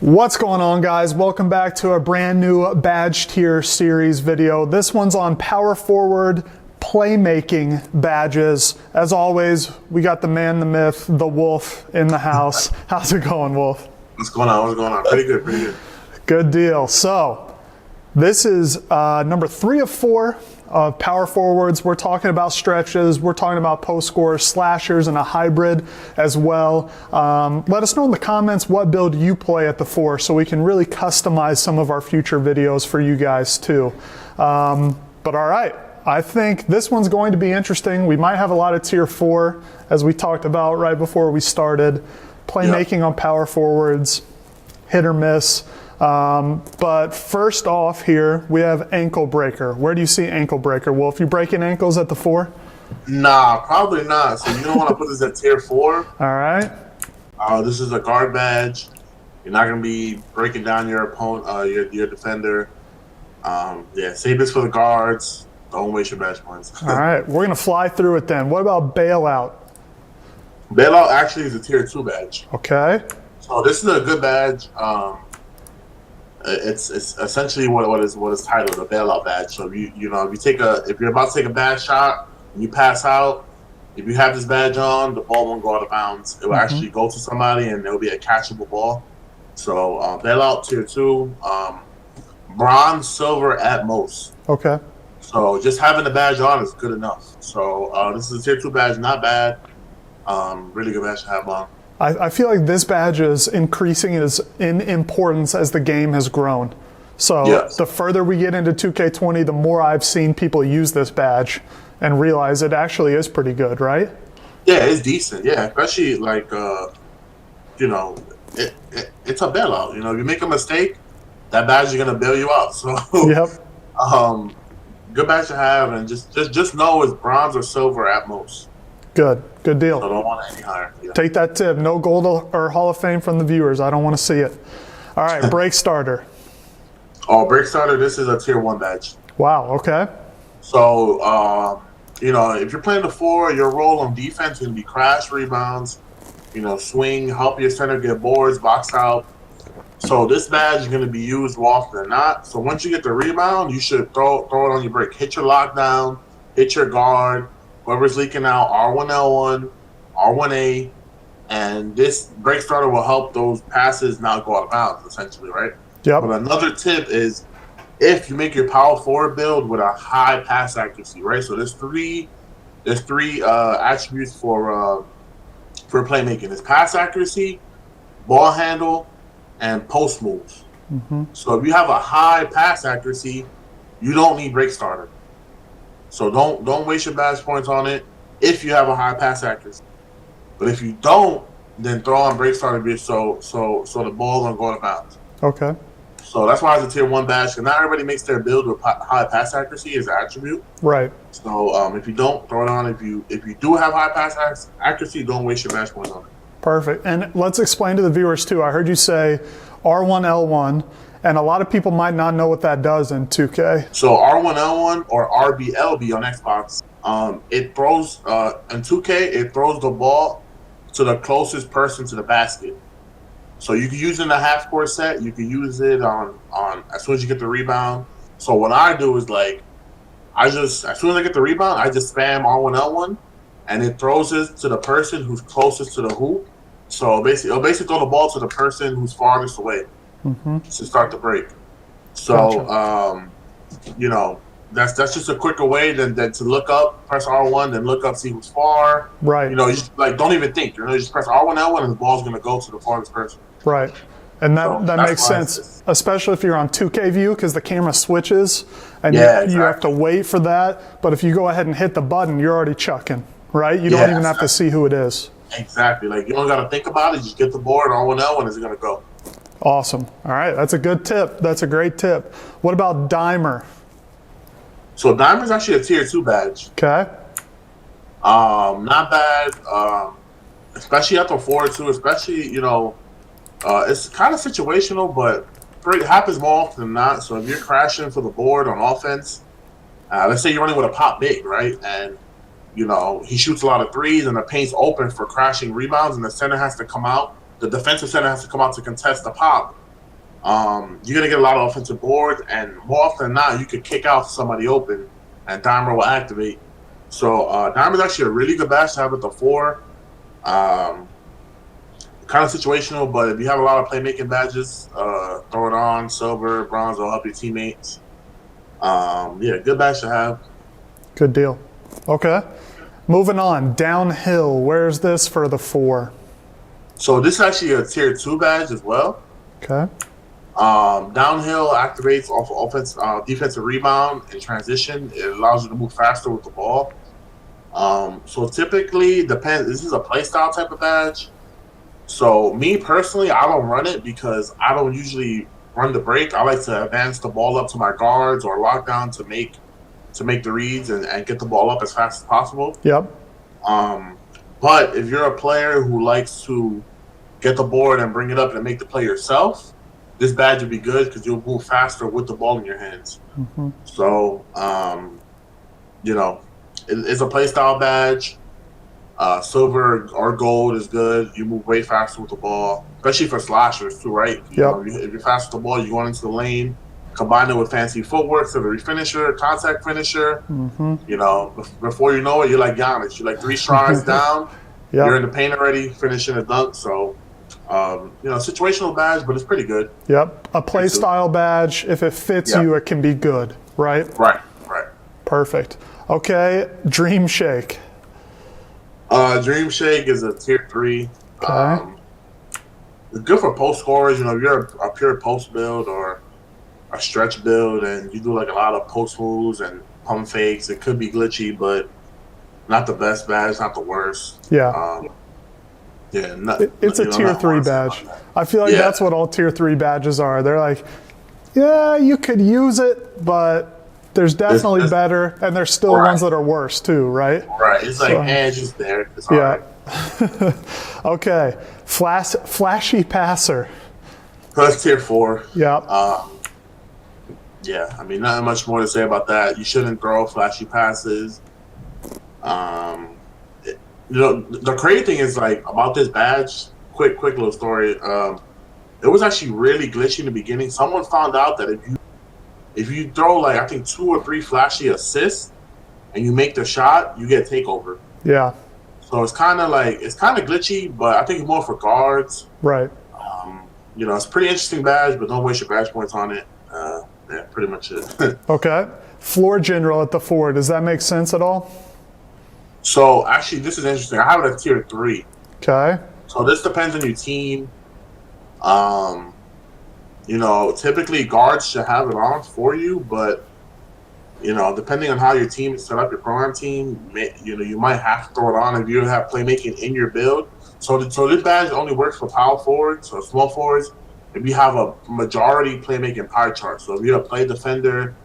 What's going on, guys? Welcome back to a brand new badge tier series video. This one's on power forward playmaking badges. As always, we got the man, the myth, the Wolf in the house. How's it going, Wolf? What's going on? What's going on? Pretty good, pretty good. Good deal. So this is number 3 of 4 of power forwards. We're talking about stretches. We're talking about post scorers, slashers, and a hybrid as well. Let us know in the comments what build you play at the 4 so we can really customize some of our future videos for you guys too. But all right, I think this one's going to be interesting. We might have a lot of tier 4 as we talked about right before we started. Playmaking on power forwards, hit or miss. But first off here, we have ankle breaker. Where do you see ankle breaker? Well, if you're breaking ankles at the 4? Nah, probably not. So you don't want to put this at tier 4. All right. This is a guard badge. You're not going to be breaking down your opponent, your defender. Yeah, save this for the guards. Don't waste your badge points. All right, we're going to fly through it then. What about Bailout? Bailout actually is a tier 2 badge. Okay. So this is a good badge. It's essentially what is titled a bailout badge. So if you're about to take a bad shot and you pass out, if you have this badge on, the ball won't go out of bounds. It will actually go to somebody and it will be a catchable ball. So bailout tier 2, bronze, silver at most. Okay. So just having the badge on is good enough. So this is a tier 2 badge, not bad. Really good badge to have on. I feel like this badge is increasing in importance as the game has grown. So yes, the further we get into 2K20, the more I've seen people use this badge and realize it actually is pretty good, right? Yeah, it's decent. Yeah, especially like, it's a bailout. If you make a mistake, that badge is gonna bail you out. So yep. Good badge to have, and just know it's bronze or silver at most. Good deal. So don't want any higher. Yeah. Take that tip. No gold or Hall of Fame from the viewers. I don't want to see it. All right, break starter. Oh, break starter. This is a tier 1 badge. Wow. Okay. So if you're playing the 4, your role on defense can be crash, rebounds, swing, help your center get boards, box out. So this badge is going to be used more often than not. So once you get the rebound, you should throw it on your break. Hit your lockdown, hit your guard. Whoever's leaking out, R1L1, R1A, and this break starter will help those passes not go out of bounds, essentially, right? Yep. But another tip is if you make your power forward build with a high pass accuracy, right? So there's three attributes for playmaking. It's pass accuracy, ball handle, and post moves. Mm-hmm. So if you have a high pass accuracy, you don't need break starter. So don't waste your badge points on it if you have a high pass accuracy. But if you don't, then throw on break starter so the ball don't go out of bounds. Okay. So that's why it's a tier 1 badge. Because not everybody makes their build with high pass accuracy as an attribute. Right. So if you don't, throw it on. If you do have high pass accuracy, don't waste your badge points on it. Perfect. And let's explain to the viewers too. I heard you say R1L1. And a lot of people might not know what that does in 2K. So R1L1 or RBLB on Xbox, it throws in 2K. It throws the ball to the closest person to the basket. So you can use it in a half-court set. You can use it on as soon as you get the rebound. So what I do is as soon as I get the rebound, I just spam R1L1, and it throws it to the person who's closest to the hoop. So it'll basically throw the ball to the person who's farthest away. Mm-hmm. To start the break. So, gotcha. That's just a quicker way than to look up, press R1, then look up, see who's far. Right. You just don't even think. You just press R1, L1, and the ball's going to go to the farthest person. Right. And that makes sense, especially if you're on 2K view because the camera switches and you have to wait for that. But if you go ahead and hit the button, you're already chucking, right? You don't even have to see who it is. Exactly. You don't got to think about it. Just get the board, R1, L1, is going to go. Awesome. All right. That's a good tip. That's a great tip. What about Dimer? So Dimer is actually a tier 2 badge. Okay. Not bad. Especially at the 4 too. Especially, it's kind of situational, but it happens more often than not. So if you're crashing for the board on offense, let's say you're running with a pop big, right? And, he shoots a lot of threes and the paint's open for crashing rebounds and the center has to come out. The defensive center has to come out to contest the pop. You're gonna get a lot of offensive boards, and more often than not, you could kick out somebody open, and Dimer will activate. So Dimer is actually a really good badge to have at the 4. Kind of situational, but if you have a lot of playmaking badges, throw it on. Silver, bronze will help your teammates. Yeah, good badge to have. Good deal. Okay. Moving on, downhill. Where's this for the 4? So this is actually a tier 2 badge as well. Okay. Downhill activates off defensive rebound and transition. It allows you to move faster with the ball. So typically, depends. This is a playstyle type of badge. So me personally, I don't run it because I don't usually run the break. I like to advance the ball up to my guards or lockdown to make the reads and get the ball up as fast as possible. Yep. But if you're a player who likes to get the board and bring it up and make the play yourself, this badge would be good because you'll move faster with the ball in your hands. Mm-hmm. So, it's a playstyle badge. Silver or gold is good. You move way faster with the ball, especially for slashers too, right? Yep. If you're fast with the ball, you're going into the lane. Combine it with fancy footwork, silvery finisher, contact finisher. Mm-hmm. Before you know it, you're like Giannis. You're like 3 strides down. Yep. You're in the paint already, finishing a dunk. So, situational badge, but it's pretty good. Yep. A play style badge. If it fits you, it can be good, right? Right. Perfect. Okay. Dream Shake. Dream Shake is a tier 3. Okay. It's good for post scorers. If you're a pure post build or a stretch build and you do like a lot of post moves and pump fakes, it could be glitchy, but not the best badge, not the worst. Yeah. It's a tier 3 badge. I feel like that's what all tier 3 badges are. They're like, yeah, you could use it, but there's definitely better, and there's still ones that are worse too, right? Right. It's like, just there. It's all right. Okay. Flashy passer. That's tier 4. Yeah. Yeah, I mean, not much more to say about that. You shouldn't throw flashy passes. The crazy thing is, like, about this badge, quick little story. It was actually really glitchy in the beginning. Someone found out that if you throw, like, I think 2 or 3 flashy assists and you make the shot, you get takeover. Yeah. So it's kind of glitchy, but I think it's more for guards. Right. It's a pretty interesting badge, but don't waste your badge points on it. Yeah, pretty much it. Okay. Floor general at the 4. Does that make sense at all? So actually, this is interesting. I have it at tier 3. Okay. So this depends on your team. Typically guards should have it on for you, but depending on how your team is set up, your program team, you might have to throw it on if you have playmaking in your build. So this badge only works for power forwards, so small forwards. If you have a majority playmaking pie chart, so if you're a play defender,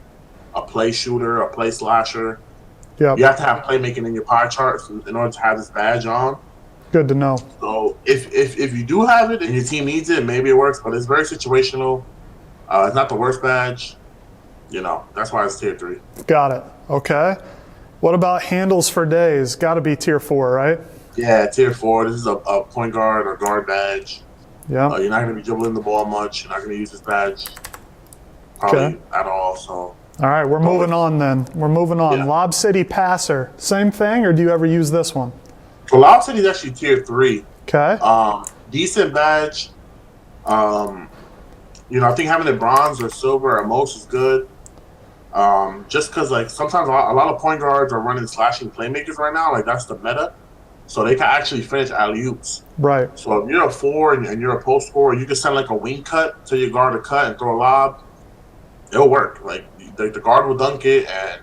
a play shooter, a play slasher, you have to have playmaking in your pie chart in order to have this badge on. Good to know. So if you do have it and your team needs it, maybe it works, but it's very situational. It's not the worst badge. That's why it's tier 3. Got it. Okay. What about handles for days? Got to be tier 4, right? Yeah, tier 4. This is a point guard or guard badge. Yeah. You're not going to be dribbling the ball much. You're not going to use this badge probably at all. So. All right, we're moving on then. We're moving on. Yeah. Lob City Passer. Same thing, or do you ever use this one? So Lob City is actually tier 3. Okay. Decent badge. I think having it bronze or silver at most is good. Just because, like, sometimes a lot of point guards are running slashing playmakers right now. Like, that's the meta. So they can actually finish alley-oops. Right. So if you're a 4 and you're a post scorer, you can send, like, a wing cut to your guard to cut and throw a lob. It'll work. Like, the guard will dunk it, and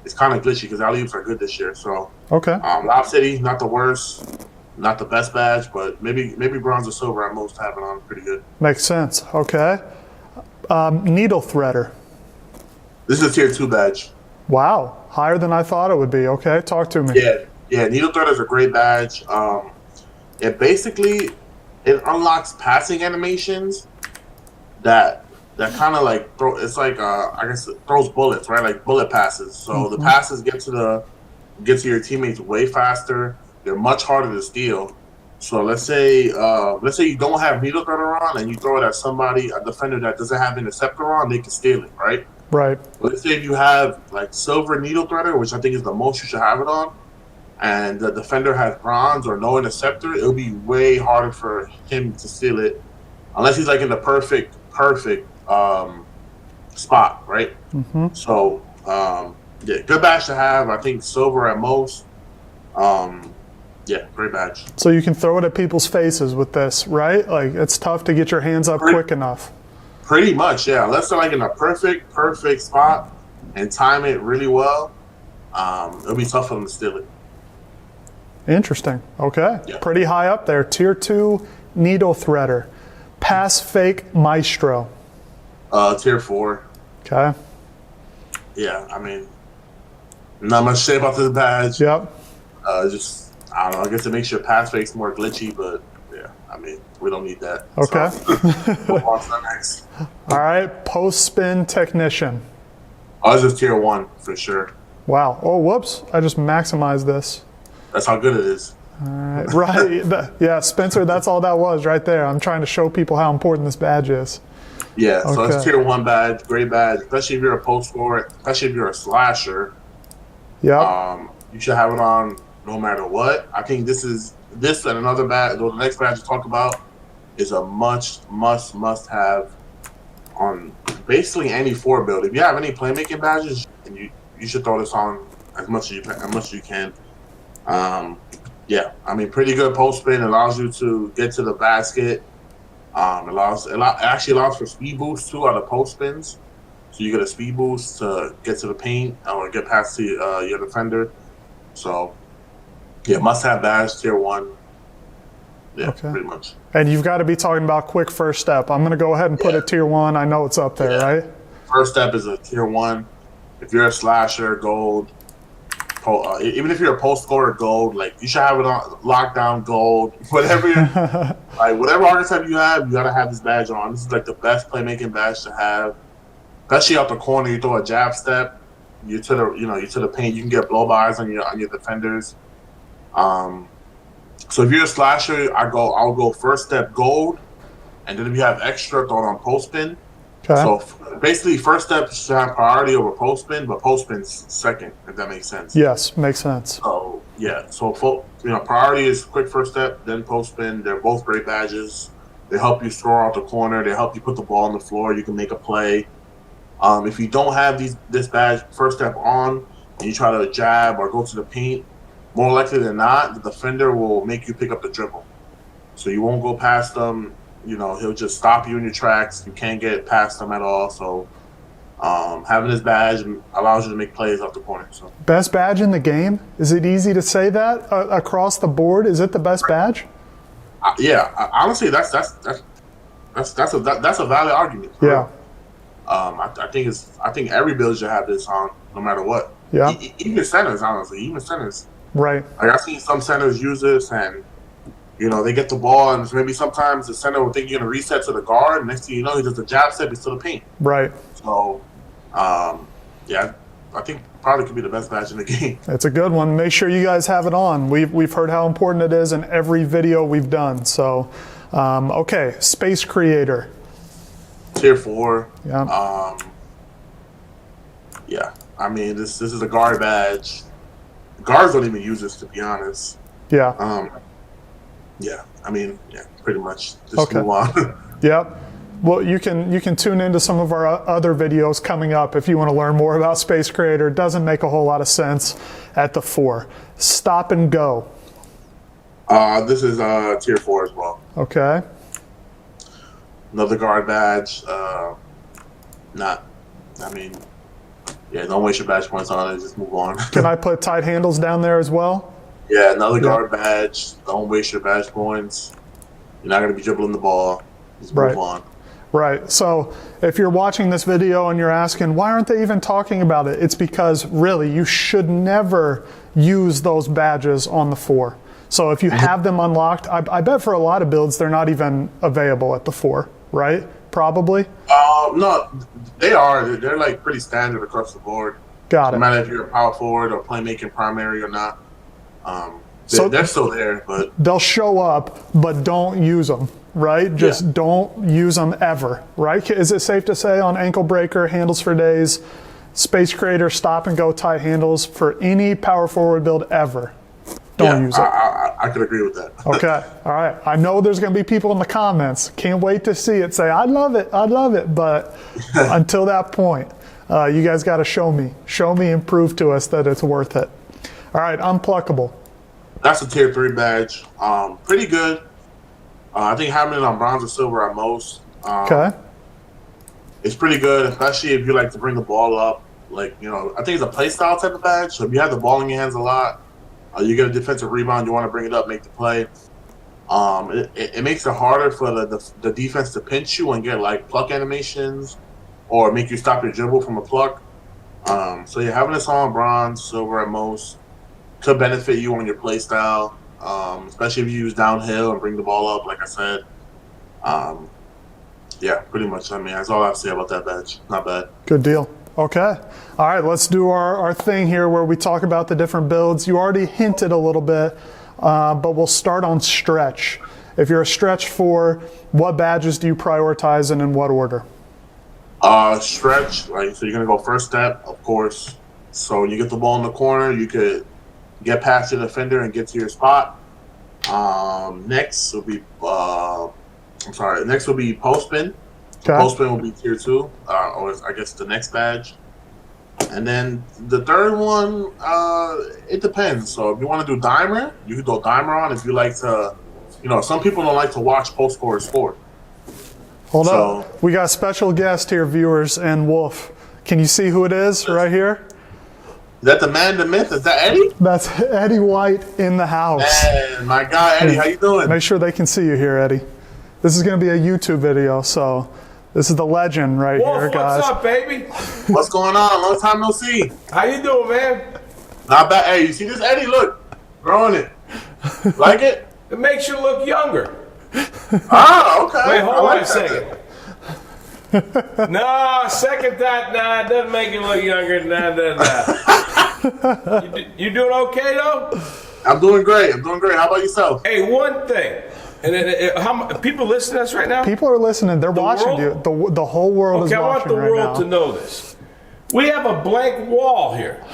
it's kind of glitchy because alley-oops are good this year. So, okay. Lob City, not the worst, not the best badge, but maybe bronze or silver at most have it on pretty good. Makes sense. Okay. Needle Threader. This is a tier 2 badge. Wow. Higher than I thought it would be. Okay. Talk to me. Yeah. Needle Threader is a great badge. It unlocks passing animations that kind of like throws bullets, right? Like bullet passes. So the passes get to your teammates way faster. They're much harder to steal. So let's say you don't have needle threader on and you throw it at somebody, a defender that doesn't have interceptor on, they can steal it, right? Right. Let's say if you have like silver needle threader, which I think is the most you should have it on, and the defender has bronze or no interceptor, it'll be way harder for him to steal it, unless he's like in the perfect spot, right? So yeah, good badge to have. I think silver at most. Yeah, great badge. So you can throw it at people's faces with this, right? Like it's tough to get your hands up quick enough. Pretty much, yeah. Unless they're like in a perfect spot and time it really well, it'll be tough for them to steal it. Interesting. Okay. Yeah. Pretty high up there. Tier 2 needle threader. Pass fake Maestro. Tier 4. Okay. Yeah, I mean, not much to say about this badge. Yep. Just I don't know. I guess it makes your pass fakes more glitchy, but yeah, I mean, we don't need that. Okay. So, move on to the next. All right. Post spin technician. Oh, this is tier 1 for sure. Wow. Oh, whoops. I just maximized this. That's how good it is. All right. Right. Yeah, Spencer, that's all that was right there. I'm trying to show people how important this badge is. Yeah, so Okay. it's tier 1 badge, great badge, especially if you're a post scorer, especially if you're a slasher. Yep. You should have it on no matter what. I think this and another badge, the next badge to talk about, is a must have on basically any 4 build. If you have any playmaking badges, you should throw this on as much as you can. Yeah, I mean, pretty good post spin. Allows you to get to the basket. It actually allows for speed boost too out of post spins. So you get a speed boost to get to the paint or get past the, your defender. So yeah, must have badge tier 1. Yeah, Okay. pretty much. And you've got to be talking about quick first step. I'm going to go ahead and put it tier 1. I know it's up there, Yeah. right? First step is a tier 1. If you're a slasher, gold. Even if you're a post scorer, gold. Like you should have it on lockdown, gold. Whatever, like whatever archetype you have, you gotta have this badge on. This is like the best playmaking badge to have. Especially out the corner, you throw a jab step. You to the paint. You can get blow bys on your defenders. So if you're a slasher, I'll go first step gold, and then if you have extra, throw it on post spin. Okay. So basically, first step should have priority over post spin, but post spin's second, if that makes sense. Yes, makes sense. So yeah, priority is quick first step, then post spin. They're both great badges. They help you score out the corner. They help you put the ball on the floor. You can make a play. If you don't have this badge first step on, and you try to jab or go to the paint, more likely than not, the defender will make you pick up the dribble. So you won't go past them. He'll just stop you in your tracks. You can't get past them at all. So having this badge allows you to make plays off the corner. So Best badge in the game? Is it easy to say that across the board? Is it the best badge? honestly, that's a valid argument. Yeah. I think every build should have this on, no matter what. Yeah. Even centers, honestly, even centers. Right. Like I've seen some centers use this, and they get the ball, and maybe sometimes the center will think you're gonna reset to the guard, and next thing you know, he does the jab step, it's to the paint. Right. So, yeah, I think probably could be the best badge in the game. It's a good one. Make sure you guys have it on. We've heard how important it is in every video we've done. So, okay, Space Creator. Tier 4. Yeah. Yeah. I mean, this is a guard badge. Guards don't even use this, to be honest. Yeah. Yeah. I mean, yeah, pretty much. Just Okay. move on. Yep. Well, you can tune into some of our other videos coming up if you want to learn more about Space Creator. It doesn't make a whole lot of sense at the 4. Stop and go. This is tier 4 as well. Okay. Another guard badge. Don't waste your badge points on it. Just move on. Can I put tight handles down there as well? Yeah, another guard badge. Don't waste your badge points. You're not going to be dribbling the ball. Just move on. Right. So if you're watching this video and you're asking, why aren't they even talking about it? It's because really you should never use those badges on the 4. So if you have them unlocked, I bet for a lot of builds they're not even available at the 4, right? Probably. No, they are. They're like pretty standard across the board. Got No it. matter if you're a power forward or playmaking primary or not. So they're still there, but they'll show up, but don't use them, right? Just don't use them ever, right? Is it safe to say on ankle breaker, handles for days, space creator, stop and go tight handles for any power forward build ever? Don't use it. I could agree with that. Okay, all right. I know there's going to be people in the comments. Can't wait to see it. Say, I love it, but until that point, you guys got to show me and prove to us that it's worth it. All right, unpluckable. That's a tier 3 badge. Pretty good. I think having it on bronze or silver at most. Okay. It's pretty good, especially if you like to bring the ball up. Like, I think it's a play style type of badge. So if you have the ball in your hands a lot, you get a defensive rebound, you want to bring it up, make the play. It makes it harder for the defense to pinch you and get like pluck animations or make you stop your dribble from a pluck. So you're having this on bronze, silver at most could benefit you on your play style, especially if you use downhill and bring the ball up, like I said. Yeah, pretty much. I mean, that's all I have to say about that badge. Not bad. Good deal. Okay. All right, let's do our thing here where we talk about the different builds. You already hinted a little bit, but we'll start on stretch. If you're a stretch 4, what badges do you prioritize and in what order? Stretch, right? So you're going to go first step, of course. So when you get the ball in the corner, you could get past your defender and get to your spot. Next will be, next will be post spin. Okay. Post spin will be tier 2, or I guess the next badge. And then the third one, it depends. So if you want to do dimer, you can go dimer on. If you like to, some people don't like to watch post scorers score. Hold up. We got a special guest here, viewers, and Wolf. Can you see who it is right here? Is that the man, the myth? Is that Eddie? That's Eddie White in the house. Man, my guy, Eddie, how you doing? Make sure they can see you here, Eddie. This is going to be a YouTube video, so this is the legend right here, guys. What's up, baby? What's going on? Long time no see. How you doing, man? Not bad. Hey, you see this, Eddie? Look, growing it. Like it? It makes you look younger. Ah, okay. Wait, hold I on a second. No, second thought, nah, it doesn't make you look younger. Nah. You doing okay, though? I'm doing great. How about yourself? Hey, one thing. And how people listening to us right now? People are listening. They're watching you. The whole world is watching right now. Okay, I want the world to know this. We have a blank wall here.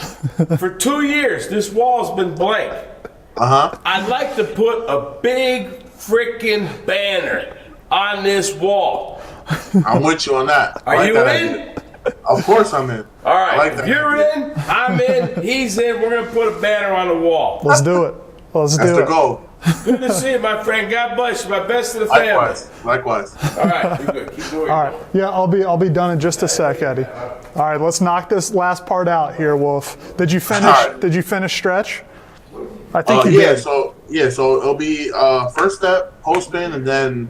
For 2 years, this wall's been blank. I'd like to put a big freaking banner on this wall. I'm with you on that. Are you in? Of course I'm in. All right. Like if you're in, I'm in, he's in. We're going to put a banner on the wall. Let's do it. That's the goal. Good to see you, my friend. God bless you. My best to the family. Likewise. All right. You're good. Keep doing it. All right. Yeah, I'll be done in just a sec, Eddie. All right, let's knock this last part out here, Wolf. Did you finish? Right. Did you finish stretch? I think you did. did. So it'll be first step, post spin, and then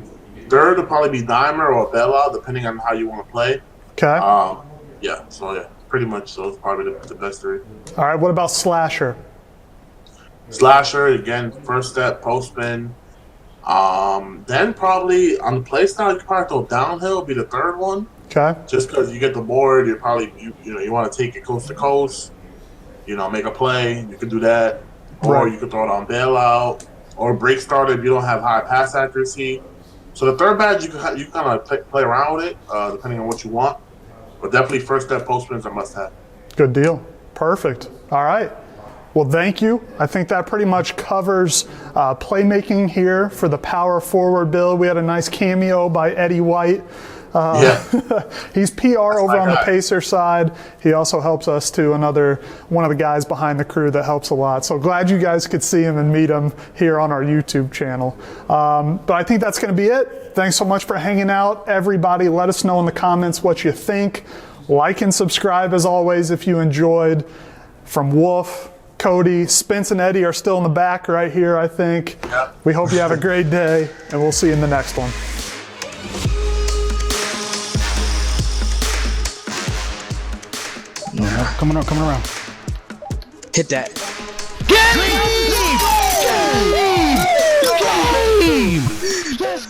third will probably be dimer or bailout, depending on how you want to play. Okay. Pretty much those are probably the best 3. All right. What about slasher? Slasher again, first step, post spin. Then probably on the play style, you can probably throw downhill, be the third one. Okay. Just because you get the board, you're probably you want to take it coast to coast. Make a play. You could do that, or Right. you could throw it on bailout or break starter if you don't have high pass accuracy. So the third badge, you can kind of play around with it, depending on what you want. But definitely first step, post spins are must have. Good deal. Perfect. All right. Well, thank you. I think that pretty much covers playmaking here for the power forward build. We had a nice cameo by Eddie White. He's PR over on the Pacer side. He also helps us too, one of the guys behind the crew that helps a lot. So glad you guys could see him and meet him here on our YouTube channel. But I think that's going to be it. Thanks so much for hanging out, everybody. Let us know in the comments what you think. Like and subscribe as always if you enjoyed. From Wolf, Cody, Spence, and Eddie are still in the back right here, I think. Yep. We hope you have a great day, and we'll see you in the next one. Coming around. Hit that. Game! Let's